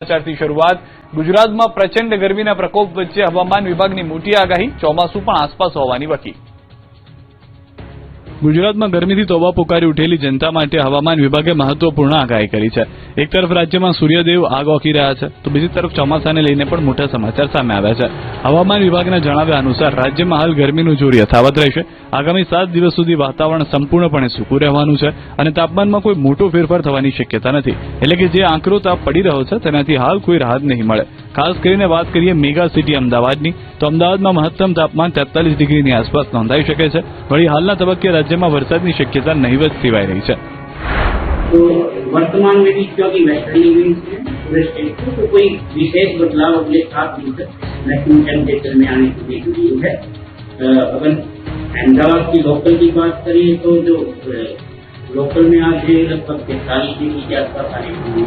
સમાચારથી શરૂઆત ગુજરાતમાં પ્રચંડ ગરમીના પ્રકોપ વચ્ચે હવામાન વિભાગની મોટી આગાહી ચોમાસું પણ આસપાસ હોવાની વકી ગુજરાતમાં ગરમીથી તોબા પુકારી ઉઠેલી જનતા માટે હવામાન વિભાગે મહત્વપૂર્ણ આગાહી કરી છે। એક તરફ રાજ્યમાં સૂર્યદેવ આગ ઓકી રહ્યા છે તો બીજી તરફ ચોમાસાને લઈને પણ મોટા સમાચાર સામે આવ્યા છે। હવામાન વિભાગના જણાવ્યા અનુસાર રાજ્યમાં હાલ ગરમીનું જોર યથાવત રહેશે। આગામી 7 દિવસ સુધી વાતાવરણ સંપૂર્ણપણે સૂકું રહેવાનું છે અને તાપમાનમાં કોઈ મોટો ફેરફાર થવાની શક્યતા નથી, એટલે કે જે આંકડો તાપ પડી રહ્યો છે તેનાથી હાલ કોઈ રાહત નહીં મળે। ખાસ કરીને વાત કરીએ મેગા સિટી અમદાવાદની, તો અમદાવાદમાં મહત્તમ તાપમાન 43 ડિગ્રીની આસપાસ નોંધાઈ શકે છે। વળી હાલના તબક્કે રાજ્યમાં વરસાદની શક્યતા નહીવત સેવાઈ રહી છે। तो वर्तमान में भी क्योंकि वेस्टर्ली विंड्स है पूरे स्टेट को, तो कोई विशेष बदलाव अगले 7 दिन तक मैक्सिमम टेम्परेचर में आने की देखी है। अगर अहमदाबाद की लोकल की बात करें तो जो लोकल में आज लगभग 43 डिग्री के आसपास आने की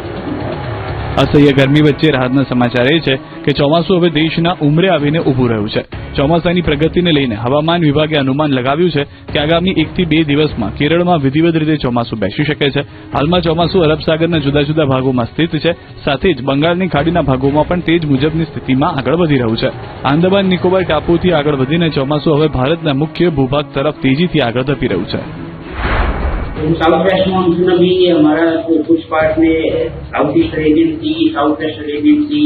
असह्य गर्मी वच्चे राहतना समाचार ए छे के ચોમાસું હવે દેશના ઉમરે આવીને ઊભું રહ્યું છે। ચોમાસાની પ્રગતિને લઈને હવામાન વિભાગે અનુમાન લગાવ્યું છે કે આગામી 1 થી 2 દિવસમાં કેરળમાં વિધિવત રીતે ચોમાસું બેસી શકે છે। હાલમાં ચોમાસું અરબ સાગરના જુદા જુદા ભાગોમાં સ્થિત છે, સાથે જ બંગાળની ખાડીના ભાગોમાં પણ તેજ મુજબની સ્થિતિમાં આગળ વધી રહ્યું છે। આંદામાન નિકોબાર ટાપુથી આગળ વધીને ચોમાસું હવે ભારતના મુખ્ય ભૂભાગ તરફ તેજીથી આગળ ધપી રહ્યું છે। साउथ वेस्ट मानसून अभी हमारा कुछ पार्ट में south east Arabian sea, south west Arabian sea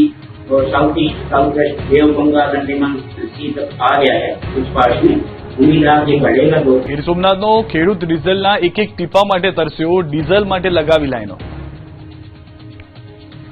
और south east south west bay of Bengal Andaman sea तक आ गया है। कुछ पार्ट में उम्मीद आगे बढ़ेगा। तो ગીર સોમનાથનો ખેડૂત ડીઝલના એક ટીપા માટે તરસ્યો, ડીઝલ માટે લગાવી લાઈનો।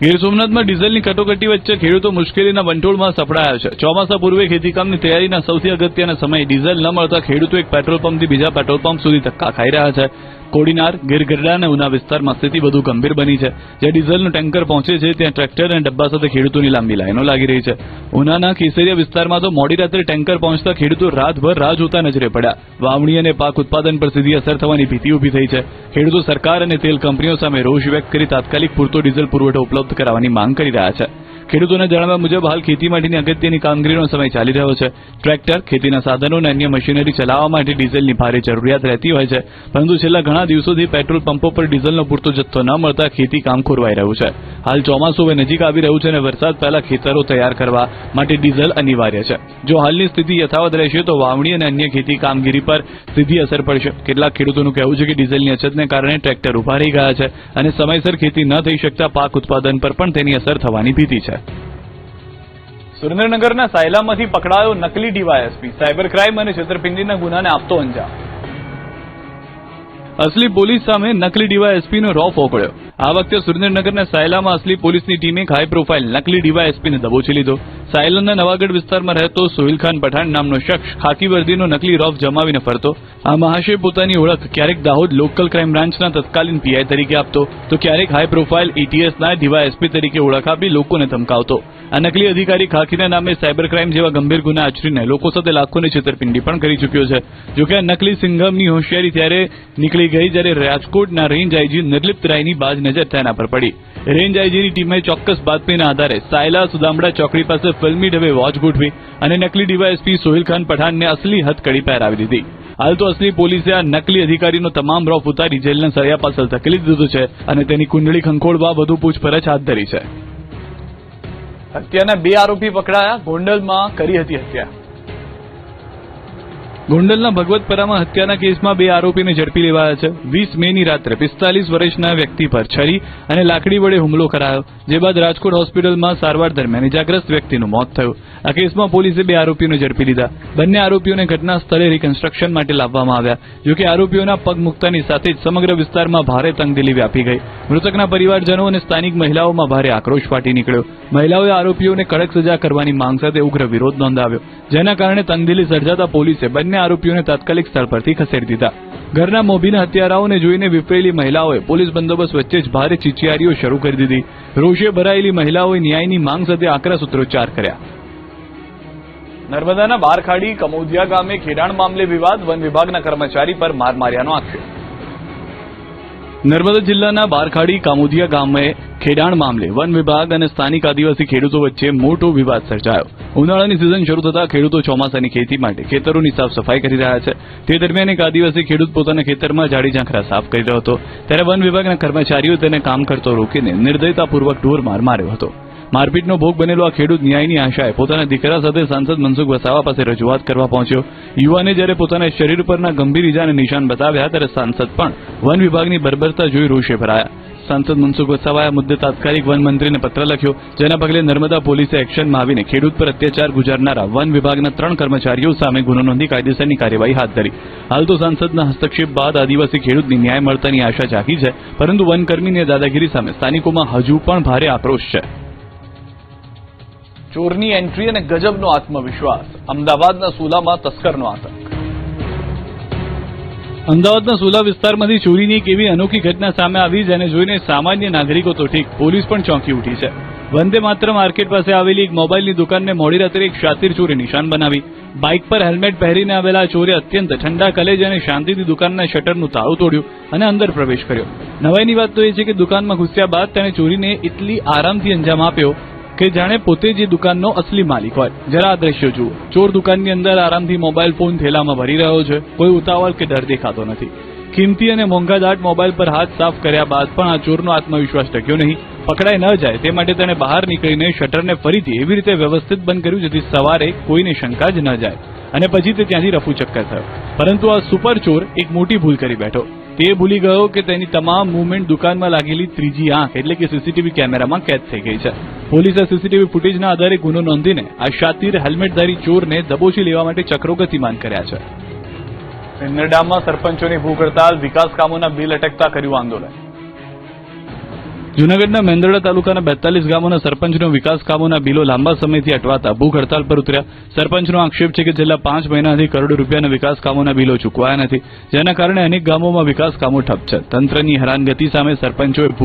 ગીર સોમનાથમાં ડીઝલની કટોકટી વચ્ચે ખેડૂતો મુશ્કેલીના વંટોળમાં સપડાયા છે। ચોમાસા પૂર્વે ખેતીકામની તૈયારીના સૌથી અગત્યના સમયે ડીઝલ ન મળતા ખેડૂતો એક પેટ્રોલ પંપથી બીજા પેટ્રોલ પંપ સુધી ધક્કા ખાઈ રહ્યા છે। કોડીનાર, ગીરગઢડા અને ઉના વિસ્તારમાં સ્થિતિ વધુ ગંભીર બની છે। જ્યાં ડીઝલનું ટેન્કર પહોંચે છે ત્યાં ટ્રેક્ટર અને ડબ્બા સાથે ખેડૂતોની લાંબી લાઈનો લાગી રહી છે। ઉનાના કેસરિયા વિસ્તારમાં તો મોડી રાત્રે ટેન્કર પહોંચતા ખેડૂતો રાતભર રાહ જોતા નજરે પડ્યા। વાવણી અને પાક ઉત્પાદન પર સીધી અસર થવાની ભીતિ ઊભી થઈ છે। ખેડૂતો સરકાર અને તેલ કંપનીઓ સામે રોષ વ્યક્ત કરી તાત્કાલિક પૂરતો ડીઝલ પુરવઠો ઉપલબ્ધ કરાવવાની માંગ કરી રહ્યા છે। ખેડૂતોના જણાવ્યા મુજબ હાલ ખેતી માટેની અગત્યની કામગીરીનો સમય ચાલી રહ્યો છે। ટ્રેક્ટર, ખેતીના સાધનો અને અન્ય મશીનરી ચલાવવા માટે ડીઝલની ભારે જરૂરિયાત રહેતી હોય છે, પરંતુ છેલ્લા ઘણા દિવસોથી પેટ્રોલ પંપો પર ડીઝલનો પૂરતો જથ્થો ન મળતા ખેતી કામ ખોરવાઈ રહ્યું છે। હાલ ચોમાસું હવે નજીક આવી રહ્યું છે અને વરસાદ પહેલા ખેતરો તૈયાર કરવા માટે ડીઝલ અનિવાર્ય છે। જો હાલની સ્થિતિ યથાવત રહેશે તો વાવણી અને અન્ય ખેતી કામગીરી પર સીધી અસર પડશે। કેટલાક ખેડૂતોનું કહેવું છે કે ડીઝલની અછતને કારણે ટ્રેક્ટર ઉભા રહી ગયા છે અને સમયસર ખેતી ન થઈ શકતા પાક ઉત્પાદન પર પણ તેની અસર થવાની ભીતિ છે। સુરેન્દ્રનગરના સાયલામાંથી પકડાયો નકલી ડીવાયએસપી, સાયબર ક્રાઇમ અને છેતરપિંડીના ગુનાને આપતો અંજામ। અસલી પોલીસ સામે નકલી ડીવાયએસપીનો રોફ ઓગળ્યો। આ વખતે સુરેન્દ્રનગરના સાયલામાં અસલી પોલીસની ટીમે એક હાઈ પ્રોફાઇલ નકલી ડીવાયએસપીને દબોચી લીધો। સાયલાના નવાગઢ વિસ્તારમાં રહેતો સોહિલ ખાન પઠાણ નામનો શખ્સ ખાકી વર્દીનો નકલી રોફ જમાવીને ફરતો। આ મહાશય પોતાની ઓળખ ક્યારેક દાહોદ લોકલ ક્રાઇમ બ્રાન્ચના તત્કાલીન પીઆઈ તરીકે આપતો તો ક્યારેક હાઈ પ્રોફાઇલ એટીએસના ડીવાયએસપી તરીકે ઓળખ આપી લોકોને ધમકાવતો। આ નકલી અધિકારી ખાકીના નામે સાયબર ક્રાઇમ જેવા ગંભીર ગુના આચરીને લોકો સાથે લાખોની છેતરપિંડી પણ કરી ચૂક્યો છે। જોકે આ નકલી સિંઘમની હોશિયારી ત્યારે નીકળી ગઈ જ્યારે રાજકોટના રેન્જ આઈજી નિર્લિપ્ત રાયની બાજ નજર તેના પર પડી। રેન્જ આઈજીની ટીમે ચોક્કસ બાતમીના આધારે સાયલા સુદામડા ચોકડી પાસે ફિલ્મી ઢબે વોચ ગોઠવી અને નકલી ડીવાયએસપી સોહિલ ખાન પઠાણને અસલી હથકડી પહેરાવી દીધી। હાલ તો અસલી પોલીસે આ નકલી અધિકારીનો તમામ રોફ ઉતારી જેલના સળિયા પાછળ ધકેલી દીધો છે અને તેની કુંડળી ખંખોળવા વધુ પૂછપરછ હાથ ધરી છે। હત્યાના 2 આરોપી પકડાયા, ગોંડલમાં કરી હતી હત્યા। ગોંડલના ભગવતપરામાં હત્યાના કેસમાં 2 આરોપીને ઝડપી લેવાયા છે। 20 મેની રાત્રે 45 વર્ષના વ્યક્તિ પર છરી અને લાકડી વડે હુમલો કરાયો, જે બાદ રાજકોટ હોસ્પિટલમાં સારવાર દરમિયાન ઇજાગ્રસ્ત વ્યક્તિનું મોત થયું। આ કેસમાં પોલીસે 2 આરોપીઓને ઝડપી લીધા। બંને આરોપીઓને ઘટના સ્થળે રિકન્સ્ટ્રક્શન માટે લાવવામાં આવ્યા। જોકે આરોપીઓના પગ મુકતાની સાથે જ સમગ્ર વિસ્તારમાં ભારે તંગદિલી વ્યાપી ગઈ। મૃતકના પરિવારજનો અને સ્થાનિક મહિલાઓમાં ભારે આક્રોશ ફાટી નીકળ્યો। મહિલાઓએ આરોપીઓને કડક સજા કરવાની માંગ સાથે ઉગ્ર વિરોધ નોંધાવ્યો, જેના કારણે તંગદિલી સર્જાતા પોલીસે બંને આરોપીઓને તાત્કાલિક સ્થળ પરથી ખસેડી દીધા। ઘરના મોભીના હત્યારાઓને જોઈને વિફરેલી મહિલાઓએ પોલીસ બંદોબસ્ત વચ્ચે જ ભારે ચીચિયારીઓ શરૂ કરી દીધી। રોષે ભરાયેલી મહિલાઓએ ન્યાયની માંગ સાથે આકરા સૂત્રોચ્ચાર કર્યા। નર્મદાના બારખાડી કમોદિયા ગામે ખેડાણ મામલે વિવાદ, વન વિભાગના કર્મચારી પર માર માર્યાનો આક્ષેપ। નર્મદા જિલ્લાના બારખાડી કામોદિયા ગામે ખેડાણ મામલે વન વિભાગ અને સ્થાનિક આદિવાસી ખેડૂતો વચ્ચે મોટો વિવાદ સર્જાયો। ઉનાળાની સિઝન શરૂ થતા ખેડૂતો ચોમાસાની ખેતી માટે ખેતરોની સાફ સફાઈ કરી રહ્યા છે। તે દરમિયાન એક આદિવાસી ખેડૂત પોતાના ખેતરમાં ઝાડી ઝાંખરા સાફ કરી રહ્યો હતો, ત્યારે વન વિભાગના કર્મચારીઓ તેને કામ કરતો રોકીને નિર્દયતાપૂર્વક ઢોર માર માર્યો હતો। મારપીટનો ભોગ બનેલો આ ખેડૂત ન્યાયની આશાએ પોતાના દીકરા સાથે સાંસદ મનસુખ વસાવા પાસે રજૂઆત કરવા પહોંચ્યો. યુવાને જ્યારે પોતાના શરીર પરના ગંભીર ઇજાને નિશાન બતાવ્યા ત્યારે સાંસદ પણ વન વિભાગની બર્બરતા જોઈ રોષે ભરાયા. સાંસદ મનસુખ વસાવાએ આ મુદ્દે તાત્કાલિક વન મંત્રીને પત્ર લખ્યો, જેના પગલે નર્મદા પોલીસે એક્શનમાં આવીને ખેડૂત પર અત્યાચાર ગુજારનારા વન વિભાગના 3 કર્મચારીઓ સામે ગુનો નોંધી કાયદેસરની કાર્યવાહી હાથ ધરી. હાલ તો સાંસદના હસ્તક્ષેપ બાદ આદિવાસી ખેડૂતની ન્યાય મળતાની આશા જાગી છે, પરંતુ વનકર્મીની દાદાગીરી સામે સ્થાનિકોમાં હજુ પણ ભારે આક્રોશ છે. ચોરની એન્ટ્રી અને ગજબનો આત્મવિશ્વાસ, અમદાવાદના સુલામાં તસ્કરનો આતંક. અમદાવાદના સુલા વિસ્તારમાંથી ચોરીની એક એવી અનોખી ઘટના સામે આવી જેને જોઈને સામાન્ય નાગરિકો તો ઠીક, પોલીસ પણ ચોંકી ઉઠી છે. વંદે માત્ર માર્કેટ પાસે આવેલી એક મોબાઈલની દુકાનને મોડી રાત્રે એક શાતીર ચોરે નિશાન બનાવી. બાઇક પર હેલ્મેટ પહેરીને આવેલા આ ચોરે અત્યંત ઠંડા કલેજ અને શાંતિથી દુકાનના શટરનું તાળું તોડ્યું અને અંદર પ્રવેશ કર્યો. નવાઈની વાત તો એ છે કે દુકાનમાં ઘૂસ્યા બાદ તેણે ચોરીને એટલી આરામથી અંજામ આપ્યો કે જાણે પોતે જે દુકાનનો અસલી માલિક હોય. જરા આ દ્રશ્યો જુઓ. ચોર દુકાનની અંદર આરામથી મોબાઈલ ફોન થેલામાં ભરી રહ્યો છે. કોઈ ઉતાવળ કે ડર દેખાતો નથી. કિંમતી અને મોંઘાદાટ મોબાઈલ પર હાથ સાફ કર્યા બાદ પણ આ ચોરનો આત્મવિશ્વાસ ટક્યો નહીં. પકડાઈ ન જાય તે માટે તેણે બહાર નીકળીને શટરને ફરીથી એવી રીતે વ્યવસ્થિત બંધ કર્યું જેથી સવારે કોઈને શંકા જ ન જાય અને પછી તે ત્યાંથી રફુચક્કર થયો. પરંતુ આ સુપર ચોર એક મોટી ભૂલ કરી બેઠો. તે ભૂલી ગયો કે તેની તમામ મૂવમેન્ટ દુકાનમાં લાગેલી ત્રીજી આંખ એટલે કે સીસીટીવી કેમેરામાં કેદ થઈ ગઈ છે. પોલીસે સીસીટીવી ફૂટેજના આધારે ગુનો નોંધીને આ શાતીર હેલ્મેટધારી ચોરને દબોચી લેવા માટે ચક્રો ગતિમાન કર્યા છે. નરડામાં સરપંચોની ભૂખ હડતાલ, વિકાસ કામોના બિલ અટકતા કર્યું આંદોલન. જૂનાગઢના મેંદરડા તાલુકાના 42 ગામોના સરપંચનો વિકાસ કામોના બિલો લાંબા સમયથી અટવાતા ભૂખ હડતાલ પર ઉતર્યા. સરપંચનો આક્ષેપ છે કે છેલ્લા 5 મહિનાથી કરોડો રૂપિયાના વિકાસ કામોના બિલો ચૂકવાયા નથી, જેના કારણે અનેક ગામોમાં વિકાસ કામો ઠપ છે. તંત્રની હેરાનગતિ સામે સરપંચોએ ભૂખ